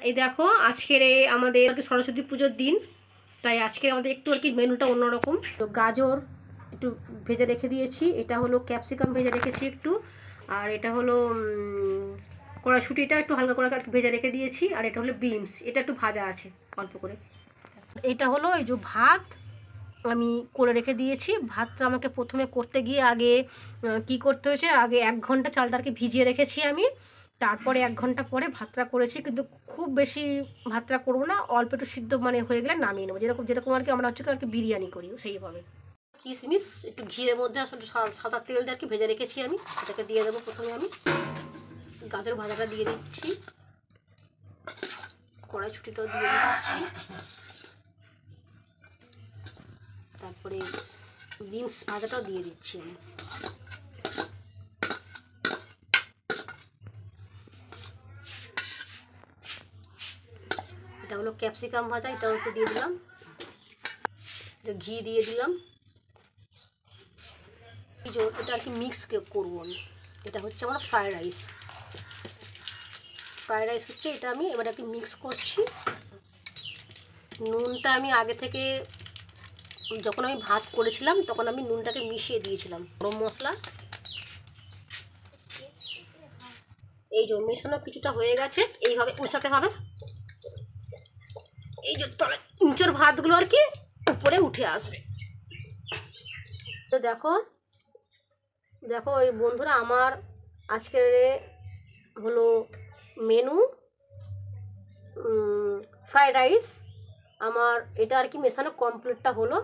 এই দেখো আজকের আমাদের আর কি সরস্বতী পুজোর দিন, তাই আজকে আমাদের একটু আর কি মেনুটা অন্যরকম। তো গাজর একটু ভেজে রেখে দিয়েছি, এটা হলো ক্যাপসিকাম ভেজে রেখেছি একটু, আর এটা হলো কড়াইশুঁটিটা একটু হালকা করে আর কি ভেজে রেখে দিয়েছি, আর এটা হলো বিনস, এটা একটু ভাজা আছে অল্প করে। এটা হলো এই যে ভাত আমি করে রেখে দিয়েছি। ভাতটা আমাকে প্রথমে করতে গিয়ে আগে কি করতে হয়েছে, আগে 1 ঘন্টা চালটা আর কি ভিজিয়ে রেখেছি আমি, তারপরে 1 ঘন্টা পরে ভাতটা করেছি। কিন্তু খুব বেশি ভাতটা করবো না, অল্প একটু সিদ্ধ মানে হয়ে গেলে নামিয়ে নেবো, যেরকম যেরকম আর কি আমরা হচ্ছে আর কি বিরিয়ানি করি সেইভাবে। কিশমিশ একটু ঘিয়ের মধ্যে আসলে সাদা তেল দিয়ে আর কি ভেজে রেখেছি আমি, এটাকে দিয়ে দেবো। প্রথমে আমি গাজর ভাজাটা দিয়ে দিচ্ছি, কড়াইশুঁটিটাও দিয়ে দিচ্ছি, তারপরে বিনস ভাজাটাও দিয়ে দিচ্ছি আমি। এটা হলো ক্যাপসিকাম ভাজা, এটাও একটু দিয়ে দিলাম, ঘি দিয়ে দিলাম। এটা আর কি মিক্স করবো আমি। এটা হচ্ছে আমার ফ্রায়েড রাইস, ফ্রায়েড রাইস হচ্ছে এটা। আমি এবার আর কি মিক্স করছি। নুনটা আমি আগে থেকে যখন আমি ভাত করেছিলাম তখন আমি নুনটাকে মিশিয়ে দিয়েছিলাম। গরম মশলা, এই যে মেশানো কিছুটা হয়ে গেছে, এইভাবে মেশাতে হবে। এই যে তলে নিচের ভাতগুলো আর কি উপরে উঠে আসবে। তো দেখো দেখো ওই বন্ধুরা, আমার আজকের হলো মেনু ফ্রায়েড রাইস। আমার এটা আর কি মেশানো কমপ্লিটটা হলো।